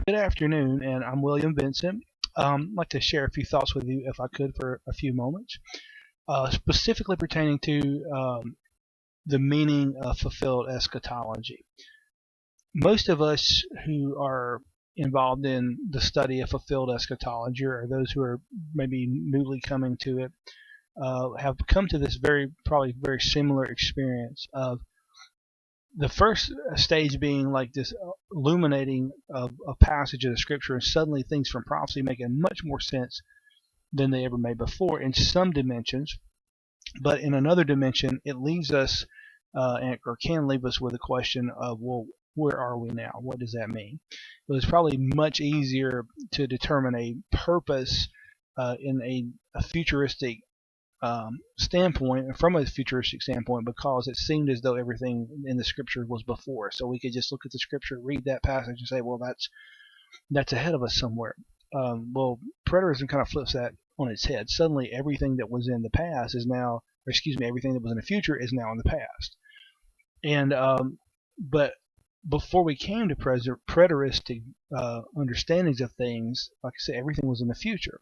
Good afternoon, and I'm William Vincent. I'd like to share a few thoughts with you, if I could, for a few moments, specifically pertaining to the meaning of fulfilled eschatology. Most of us who are involved in the study of fulfilled eschatology, or those who are maybe newly coming to it, have come to this probably very similar experience of the first stage being like this illuminating of a passage of the scripture, and suddenly things from prophecy making much more sense than they ever made before in some dimensions. But in another dimension, it leaves us, or can leave us, with a question of, well, where are we now? What does that mean? It was probably much easier to determine a purpose in a futuristic standpoint, from a futuristic standpoint, because it seemed as though everything in the scripture was before. So we could just look at the scripture, read that passage, and say, well, that's ahead of us somewhere. Well, preterism kind of flips that on its head. Suddenly, everything that was in the past is now, or excuse me, everything that was in the future is now in the past. And but before we came to preteristic understandings of things, like I said, everything was in the future.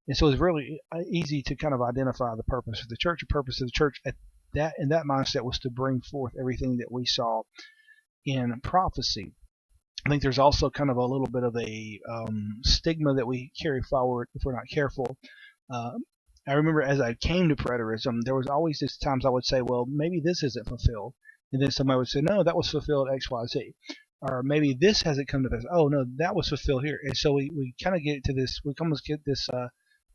And so it's really easy to kind of identify the purpose of the church. The purpose of the church in that mindset was to bring forth everything that we saw in prophecy. I think there's also kind of a little bit of a stigma that we carry forward if we're not careful. I remember as I came to preterism, there was always these times I would say, well, maybe this isn't fulfilled. And then somebody would say, no, that was fulfilled X, Y, Z. Or maybe this hasn't come to pass. Oh, no, that was fulfilled here. And so we kind of get to this, we almost get this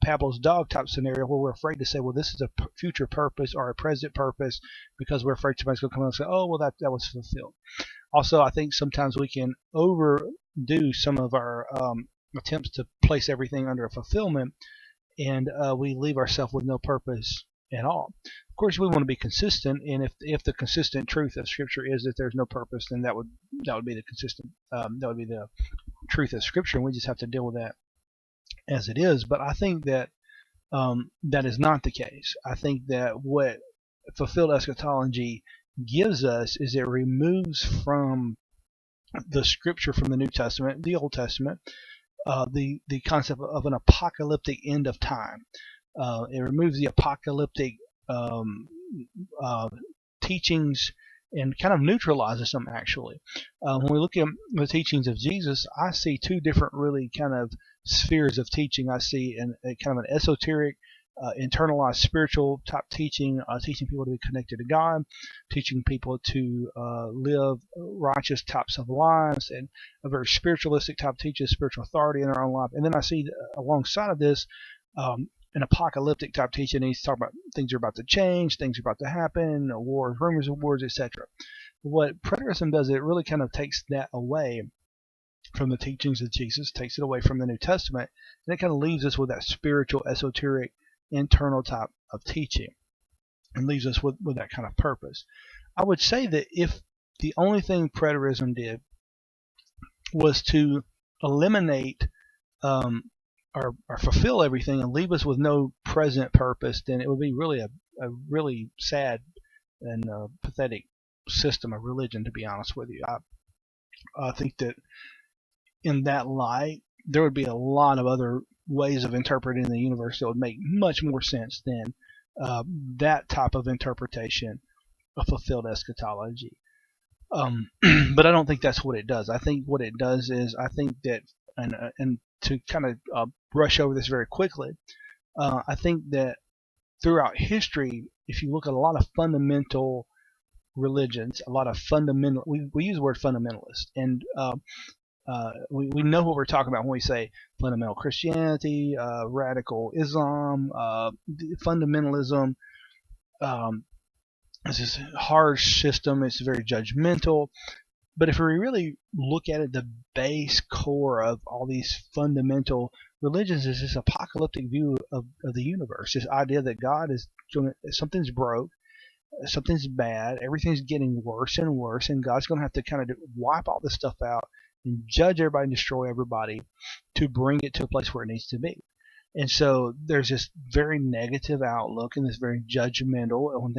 Pablo's dog type scenario where we're afraid to say, well, this is a future purpose or a present purpose, because we're afraid somebody's going to come and say, oh, well, that was fulfilled. Also, I think sometimes we can overdo some of our attempts to place everything under a fulfillment, and we leave ourselves with no purpose at all. Of course, we want to be consistent, and if the consistent truth of Scripture is that there's no purpose, then that would be the consistent that would be the truth of Scripture, and we just have to deal with that as it is. But I think that that is not the case. I think that what fulfilled eschatology gives us is it removes from the scripture, from the New Testament, the Old Testament, the concept of an apocalyptic end of time. It removes the apocalyptic teachings and kind of neutralizes them, actually. When we look at the teachings of Jesus, I see two different really kind of spheres of teaching. I see a kind of an esoteric, internalized spiritual type teaching, teaching people to be connected to God, teaching people to live righteous types of lives, and a very spiritualistic type teaching, spiritual authority in our own life. And then I see alongside of this an apocalyptic type teaching. He's talking about things are about to change, things are about to happen, wars, rumors of wars, etc. What preterism does, it really kind of takes that away from the teachings of Jesus, takes it away from the New Testament, and it kind of leaves us with that spiritual, esoteric, internal type of teaching, and leaves us with that kind of purpose. I would say that if the only thing preterism did was to eliminate or fulfill everything and leave us with no present purpose, then it would be really a really sad and pathetic system of religion, to be honest with you. I think that in that light, there would be a lot of other ways of interpreting the universe that would make much more sense than that type of interpretation of fulfilled eschatology. But I don't think that's what it does. I think what it does is, I think that, and to kind of brush over this very quickly, I think that throughout history, if you look at a lot of fundamental religions, a lot of fundamental, we use the word fundamentalist, and we know what we're talking about when we say fundamental Christianity, radical Islam, fundamentalism. It's this harsh system. It's very judgmental. But if we really look at it, the base core of all these fundamental religions is this apocalyptic view of the universe. This idea that God is something's broke, something's bad, everything's getting worse and worse, and God's going to have to kind of wipe all this stuff out and judge everybody and destroy everybody to bring it to a place where it needs to be. And so there's this very negative outlook and this very judgmental. When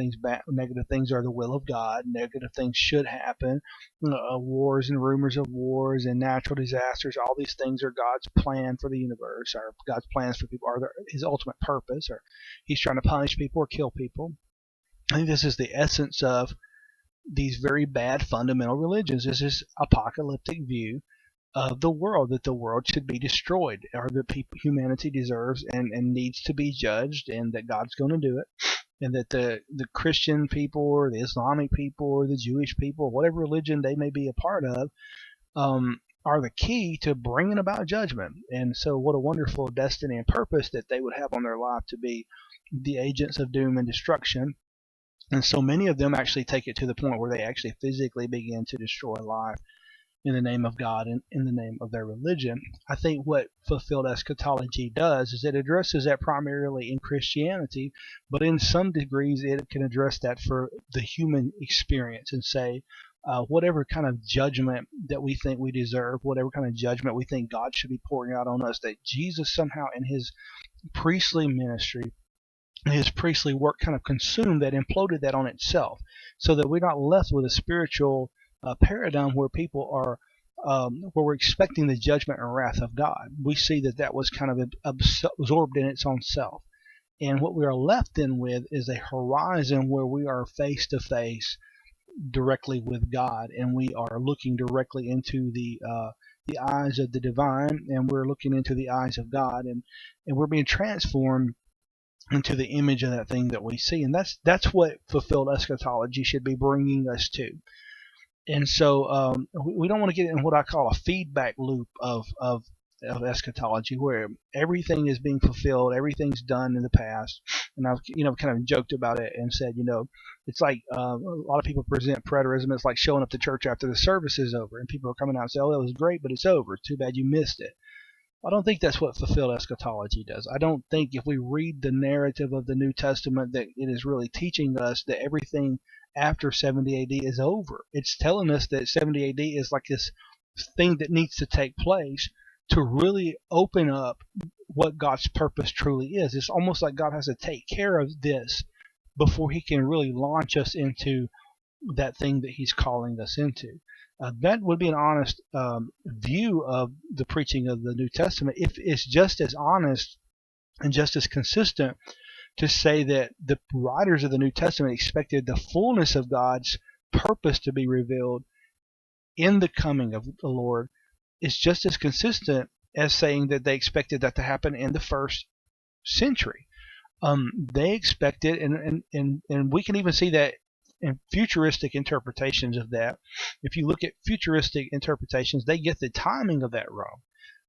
negative things are the will of God, negative things should happen. Wars and rumors of wars and natural disasters, all these things are God's plan for the universe, or God's plans for people, or his ultimate purpose, or he's trying to punish people or kill people. I think this is the essence of these very bad fundamental religions. This is apocalyptic view of the world, that the world should be destroyed, or that humanity deserves and needs to be judged, and that God's going to do it, and that the Christian people or the Islamic people or the Jewish people, whatever religion they may be a part of, are the key to bringing about judgment. And so what a wonderful destiny and purpose that they would have on their life, to be the agents of doom and destruction. And so many of them actually take it to the point where they actually physically begin to destroy life in the name of God and in the name of their religion. I think what fulfilled eschatology does is it addresses that primarily in Christianity, but in some degrees it can address that for the human experience and say, whatever kind of judgment that we think we deserve, whatever kind of judgment we think God should be pouring out on us, that Jesus somehow in his priestly ministry, his priestly work, kind of consumed that, imploded that on itself, so that we're not left with a spiritual paradigm where people are where we're expecting the judgment and wrath of God. We see that that was kind of absorbed in its own self, and what we are left then with is a horizon where we are face to face directly with God, and we are looking directly into the eyes of the divine, and we're looking into the eyes of God, and we're being transformed into the image of that thing that we see. And that's what fulfilled eschatology should be bringing us to. And so we don't want to get in what I call a feedback loop of eschatology, where everything is being fulfilled, everything's done in the past. And I've kind of joked about it and said, it's like a lot of people present preterism. It's like showing up to church after the service is over, and people are coming out and say, "Oh, that was great, but it's over. Too bad you missed it." I don't think that's what fulfilled eschatology does. I don't think if we read the narrative of the New Testament that it is really teaching us that everything after 70 AD is over. It's telling us that 70 AD is like this thing that needs to take place to really open up what God's purpose truly is. It's almost like God has to take care of this before he can really launch us into that thing that he's calling us into. That would be an honest view of the preaching of the New Testament. If it's just as honest and just as consistent to say that the writers of the New Testament expected the fullness of God's purpose to be revealed in the coming of the Lord, it's just as consistent as saying that they expected that to happen in the first century. They expected, and we can even see that in futuristic interpretations of that. If you look at futuristic interpretations, they get the timing of that wrong.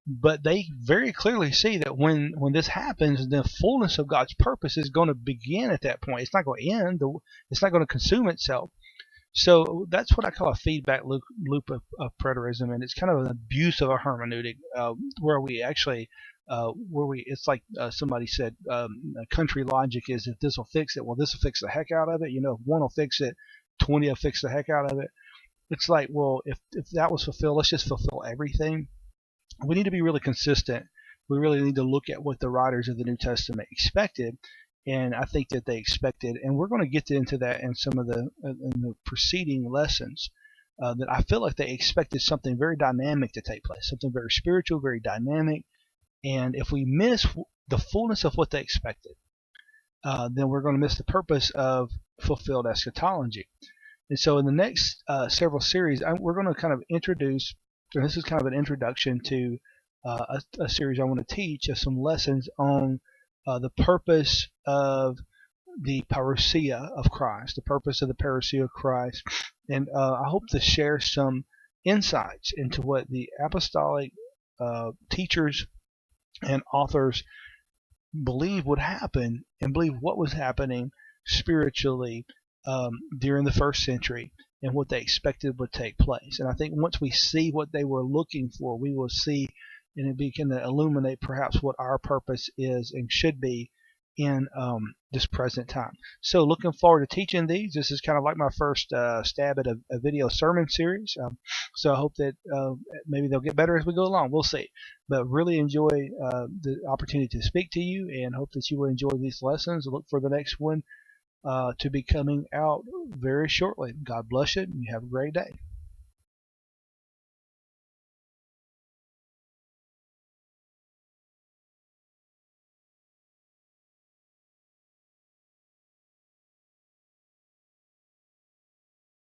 But they very clearly see that when this happens, the fullness of God's purpose is going to begin at that point. It's not going to end. It's not going to consume itself. So that's what I call a feedback loop of preterism, and it's kind of an abuse of a hermeneutic where we actually it's like somebody said, country logic is, if this will fix it, well, this will fix the heck out of it. If one will fix it, 20 will fix the heck out of it. It's like, well, if that was fulfilled, let's just fulfill everything. We need to be really consistent. We really need to look at what the writers of the New Testament expected, and I think that they expected, and we're going to get into that in some of in the preceding lessons, that I feel like they expected something very dynamic to take place, something very spiritual, very dynamic. And if we miss the fullness of what they expected, then we're going to miss the purpose of fulfilled eschatology. And so in the next several series, we're going to kind of introduce, and this is kind of an introduction to a series I want to teach, some lessons on the purpose of the Parousia of Christ, the purpose of the Parousia of Christ. And I hope to share some insights into what the apostolic teachers and authors believe would happen, and believe what was happening spiritually during the first century, and what they expected would take place. And I think once we see what they were looking for, we will see, and it begin to illuminate perhaps what our purpose is and should be in this present time. So looking forward to teaching these. This is kind of like my first stab at a video sermon series. So I hope that maybe they'll get better as we go along. We'll see. But really enjoy the opportunity to speak to you, and hope that you will enjoy these lessons. Look for the next one to be coming out very shortly. God bless you, and you have a great day.